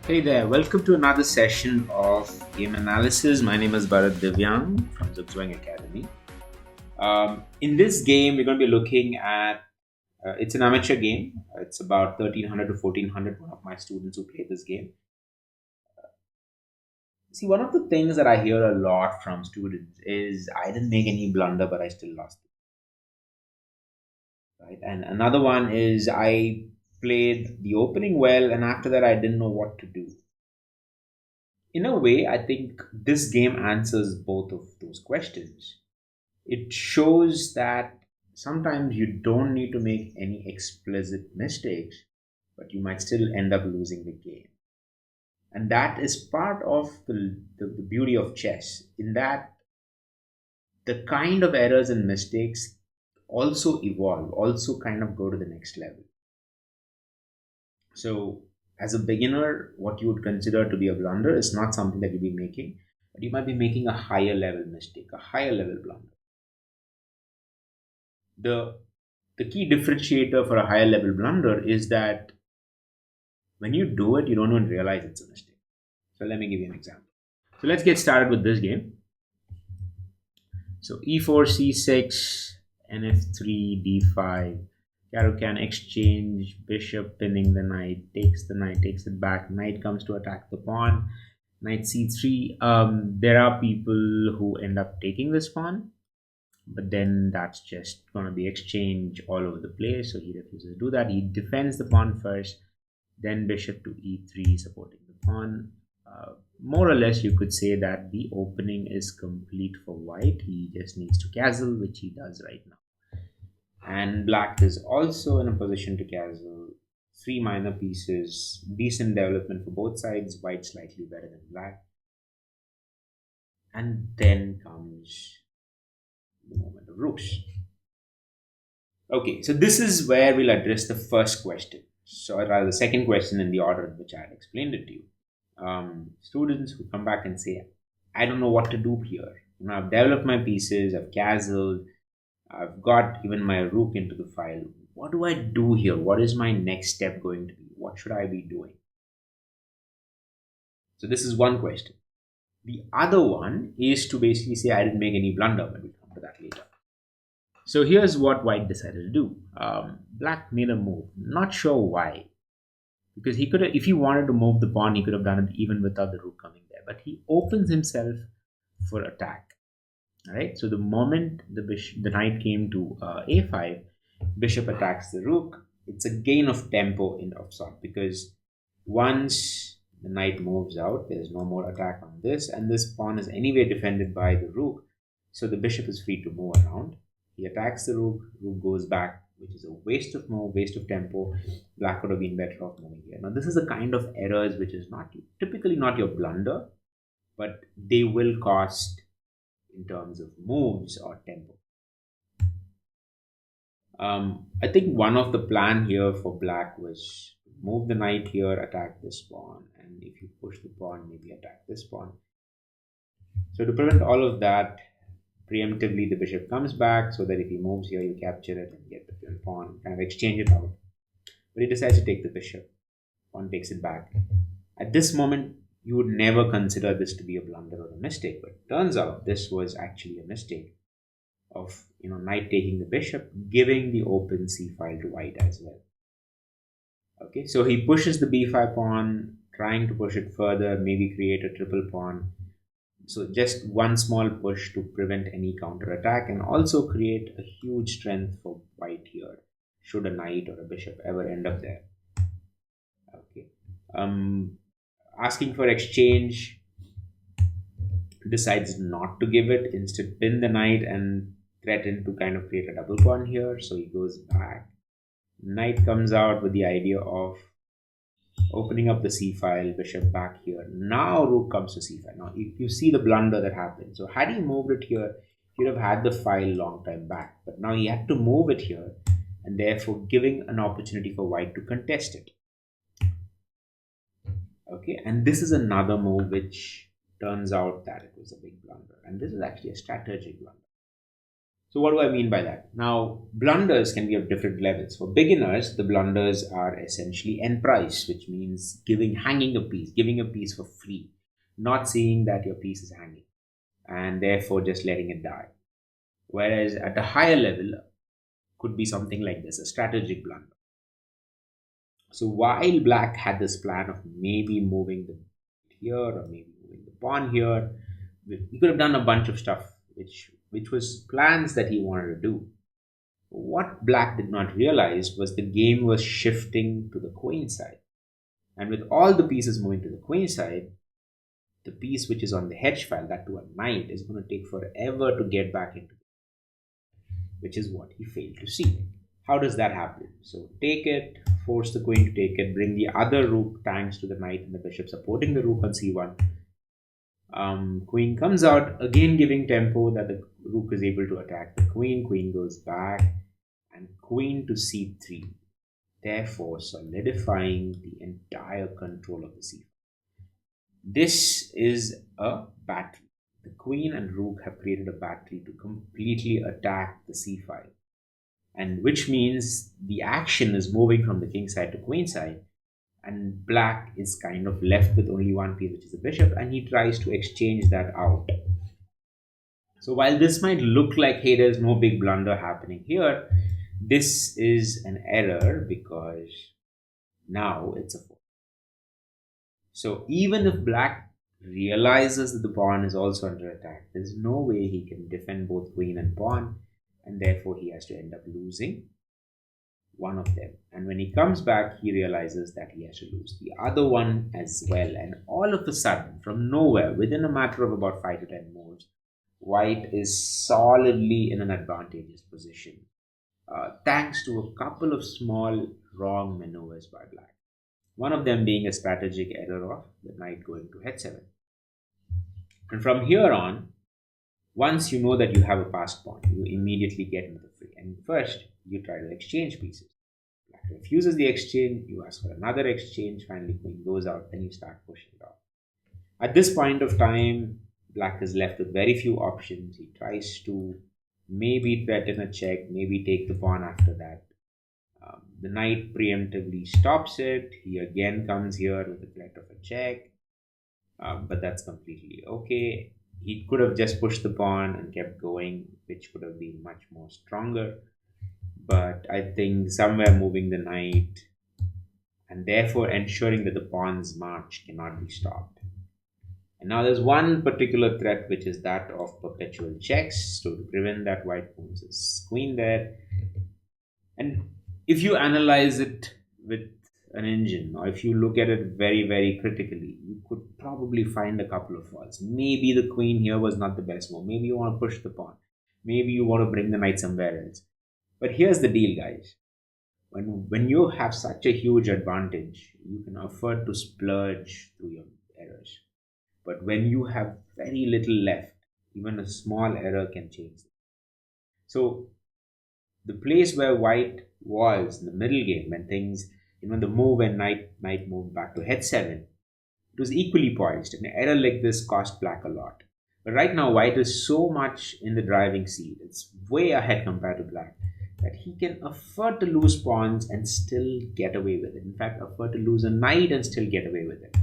Hey there, welcome to another session of game analysis. My name is Bharat Divyang from Zugzwang Academy. In this game, we're going to be looking at it's an amateur game. It's about 1300 to 1400. One of my students who play this game. See, one of the things that I hear a lot from students is I didn't make any blunder, but I still lost it. Right? And another one is I played the opening well, and after that, I didn't know what to do. In a way, I think this game answers both of those questions. It shows that sometimes you don't need to make any explicit mistakes, but you might still end up losing the game. And that is part of the beauty of chess, in that the kind of errors and mistakes also evolve, also kind of go to the next level. So, as a beginner, what you would consider to be a blunder is not something that you'll be making, but you might be making a higher level mistake, a higher level blunder. The the key differentiator for a higher level blunder is that when you do it, you don't even realize it's a mistake. So let me give you an example. So let's get started with this game. So e4, c6, nf3, d5. Caro can exchange, bishop pinning the knight, takes the knight, takes it back. Knight comes to attack the pawn. Knight c3. There are people who end up taking this pawn, but then that's just going to be exchange all over the place. So he refuses to do that. He defends the pawn first, then bishop to e3, supporting the pawn. More or less, you could say that the opening is complete for white. He just needs to castle, which he does right now. And black is also in a position to castle. Three minor pieces, decent development for both sides. White slightly better than black. And then comes the moment of rooks. Okay, so this is where we'll address the first question. So, or rather, the second question in the order in which I had explained it to you. Students who come back and say, I don't know what to do here. I've developed my pieces, I've castled, I've got even my rook into the file. What do I do here? What is my next step going to be? What should I be doing? So, this is one question. The other one is to basically say, I didn't make any blunder, but we'll come to that later. So here's what White decided to do. Black made a move. Not sure why, because he could have, if he wanted to move the pawn, he could have done it even without the rook coming there. But he opens himself for attack. All right. So the moment the knight came to a5, bishop attacks the rook. It's a gain of tempo in of sort, because once the knight moves out, there's no more attack on this, and this pawn is anyway defended by the rook, so the bishop is free to move around. He attacks the rook, rook goes back, which is a waste of move, waste of tempo. Black would have been better off moving here. Now, this is the kind of errors which is not typically not your blunder, but they will cost in terms of moves or tempo. I think one of the plan here for black was move the knight here, attack this pawn, and if you push the pawn, maybe attack this pawn. So to prevent all of that, preemptively the bishop comes back so that if he moves here, you capture it and get the pawn, kind of exchange it out. But he decides to take the bishop. Pawn takes it back. At this moment, you would never consider this to be a blunder or a mistake, but turns out this was actually a mistake of knight taking the bishop, giving the open c file to white as well. Okay, so he pushes the b5 pawn, trying to push it further, maybe create a triple pawn. So just one small push to prevent any counter attack, and also create a huge strength for white here, should a knight or a bishop ever end up there. Okay, asking for exchange, decides not to give it, instead pin the knight and threaten to kind of create a double pawn here. So he goes back. Knight comes out with the idea of opening up the c file, bishop back here. Now rook comes to c file. Now if you see the blunder that happened, so had he moved it here, he'd have had the file long time back. But now he had to move it here, and therefore giving an opportunity for white to contest it. Okay, and this is another move which turns out that it was a big blunder, and this is actually a strategic blunder. So what do I mean by that? Now, blunders can be of different levels. For beginners, the blunders are essentially end price, which means hanging a piece, giving a piece for free, not seeing that your piece is hanging, and therefore just letting it die. Whereas at a higher level, could be something like this, a strategic blunder. So while black had this plan of maybe moving the here or maybe moving the pawn here, he could have done a bunch of stuff which was plans that he wanted to do. What black did not realize was the game was shifting to the queen side. And with all the pieces moving to the queen side, the piece which is on the hedge file, that to a knight, is going to take forever to get back into, which is what he failed to see. How does that happen? So take it, force the queen to take it, bring the other rook tanks to the knight and the bishop, supporting the rook on c1. Queen comes out, again giving tempo that the rook is able to attack the queen. Queen goes back, and queen to c3, therefore solidifying the entire control of the c. This is a battery. The queen and rook have created a battery to completely attack the c file, and which means the action is moving from the king side to queen side, and black is kind of left with only one piece, which is the bishop, and he tries to exchange that out. So while this might look like, hey, there's no big blunder happening here, this is an error because now it's a 4. So even if black realizes that the pawn is also under attack, there's no way he can defend both queen and pawn, and therefore he has to end up losing one of them. And when he comes back, he realizes that he has to lose the other one as well. And all of a sudden, from nowhere, within a matter of about 5 to 10 moves, white is solidly in an advantageous position, thanks to a couple of small wrong maneuvers by black. One of them being a strategic error of the knight going to h7. And from here on, once you know that you have a passed pawn, you immediately get into the free. And first, you try to exchange pieces. Black refuses the exchange, you ask for another exchange, finally queen goes out, then you start pushing it off. At this point of time, black is left with very few options. He tries to maybe threaten a check, maybe take the pawn after that. The knight preemptively stops it. He again comes here with the threat of a check, but that's completely okay. He could have just pushed the pawn and kept going, which could have been much more stronger. But I think somewhere moving the knight and therefore ensuring that the pawn's march cannot be stopped. And now there's one particular threat, which is that of perpetual checks. So to prevent that, white moves his queen there. And if you analyze it with an engine, or if you look at it very, very critically, you could probably find a couple of faults. Maybe the queen here was not the best move. Maybe you want to push the pawn. Maybe you want to bring the knight somewhere else. But here's the deal, guys. When you have such a huge advantage, you can afford to splurge through your errors. But when you have very little left, even a small error can change it. So the place where white was in the middle game, when things, the move when knight moved back to h7, it was equally poised. An error like this cost black a lot. But right now, white is so much in the driving seat, it's way ahead compared to black, that he can afford to lose pawns and still get away with it. In fact, afford to lose a knight and still get away with it.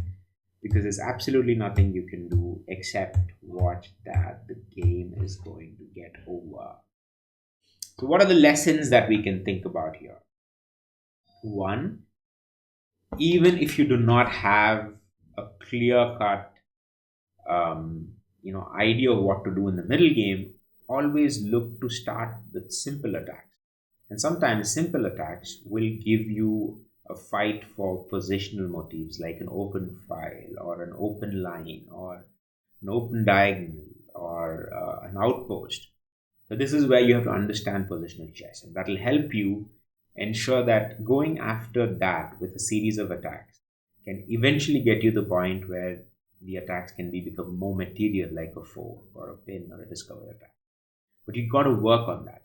Because there's absolutely nothing you can do except watch that the game is going to get over. So what are the lessons that we can think about here? One, even if you do not have a clear-cut idea of what to do in the middle game, always look to start with simple attacks. And sometimes simple attacks will give you a fight for positional motifs like an open file or an open line or an open diagonal or an outpost. So this is where you have to understand positional chess, and that will help you ensure that going after that with a series of attacks can eventually get you the point where the attacks can become more material, like a fork or a pin or a discover attack. But you've got to work on that.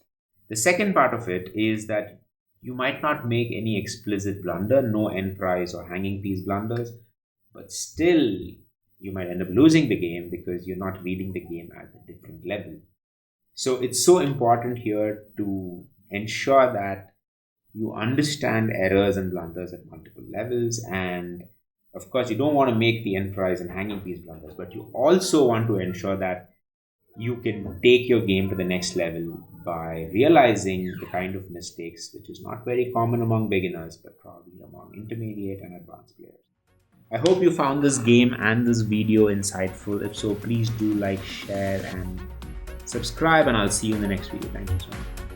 The second part of it is that you might not make any explicit blunder, no end price or hanging piece blunders, but still you might end up losing the game because you're not reading the game at a different level. So it's so important here to ensure that you understand errors and blunders at multiple levels. And of course, you don't want to make the enterprise and hanging piece blunders, but you also want to ensure that you can take your game to the next level by realizing the kind of mistakes which is not very common among beginners, but probably among intermediate and advanced players. I hope you found this game and this video insightful. If so, please do like, share, and subscribe, and I'll see you in the next video. Thank you so much.